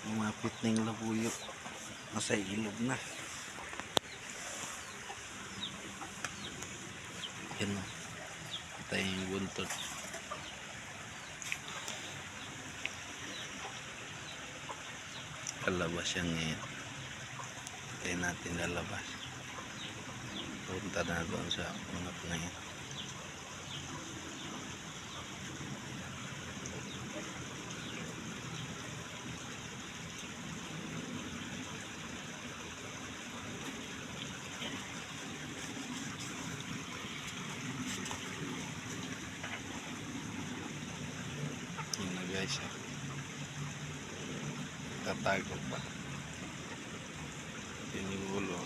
Lumapit na yung labuyo. Nasa ilog na. Yan o. Patay yung buntot. Lalabas yan ngayon. Patay natin lalabas. Punta na doon sa unat na yan. Yun na guys. Tatago pa. Yun yung ulo.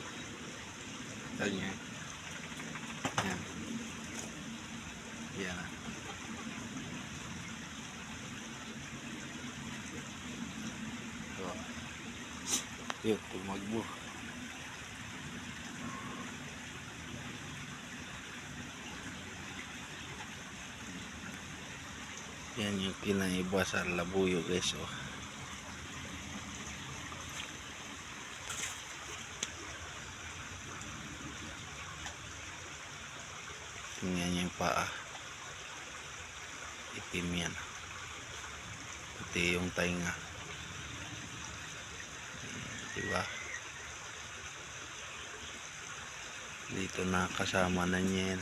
Yan. Yan. Yan. So, yun, tumagbo. Yan yung kinaiba sa labuyo guys. Oh. Tingnan yung paa. Itim yan. Pati yung tainga. Diba? Dito na kasama na niya yan.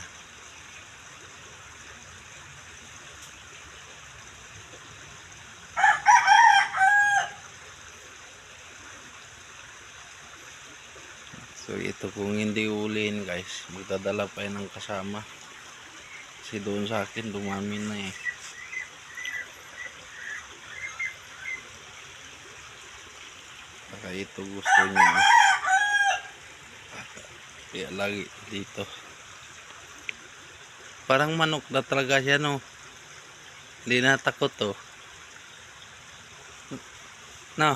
So ito kung hindi ulihin guys, magdadala pa yan ng kasama. Kasi doon sa akin dumami na eh. Saka ito gusto niya. Kaya lagi dito. Parang manok na talaga siya no. Hindi natakot to. No.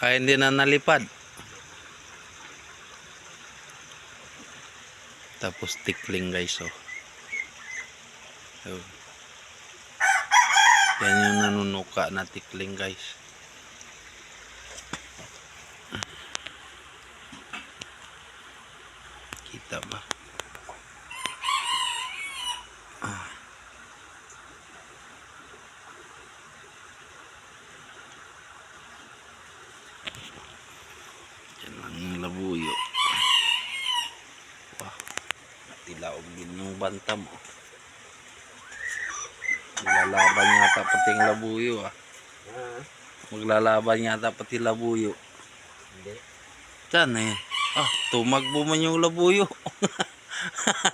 Ay hindi na nalipad. Tapos tikling guys oh. So, yan yung nanunuka na tikling guys. Kita ba? Yan lang yung labuyo. Wah, tilaog din yung bantam oh. Maglalaban yata pati yung labuyo ah. Maglalaban yata pati labuyo. Hindi. Diyan eh. Ah, tumagbo man yung labuyo.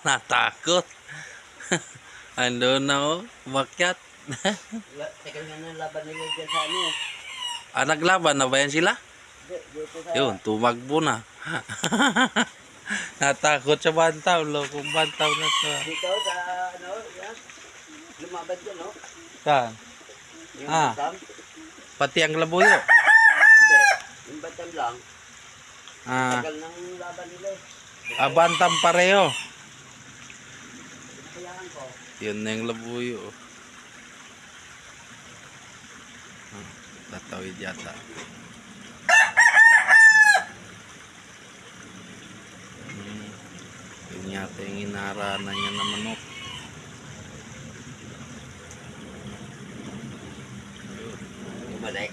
Natakot. Ando na oh, umakyat. Teka nga na laban nila dyan sa ano. Ah, naglaban na ba yan sila? Yun, tumagbo na. Natakot sa bantaw, lokong bantaw na to. Dito sa ano, yan. Lumaban dyan, no? Saan? Yung Ah. bantam. Pati ang labuyo. Hindi, yung bantam lang. Ah, Tagal ng laban nila eh. abantam pareho. Kayaan ko. Yun na yung labuyo. Ah, tatawid yata. Yun yata yung inarana niya na manok. Bumalik.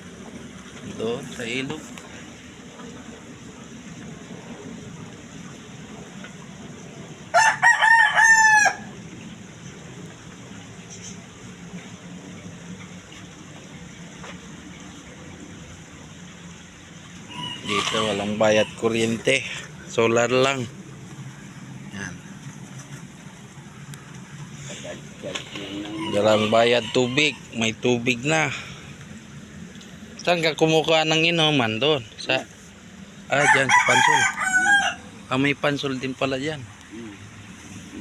Doon sa ilog. Dito walang bayad kuryente. Solar lang. Yan. Walang bayad tubig. May tubig na. Saan ka kumukuha ng inuman doon? Sa dyan sa pansol. Ah, may pansol din pala dyan.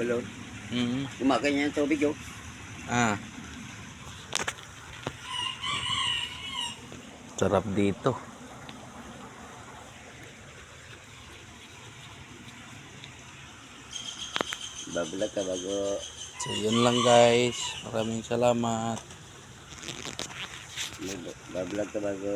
Balon. Mm. Kumakan niya ng tubig, oh. Ah. Sarap dito. Babalag ka bago So, yun lang guys. Maraming salamat. Bablog ka ba?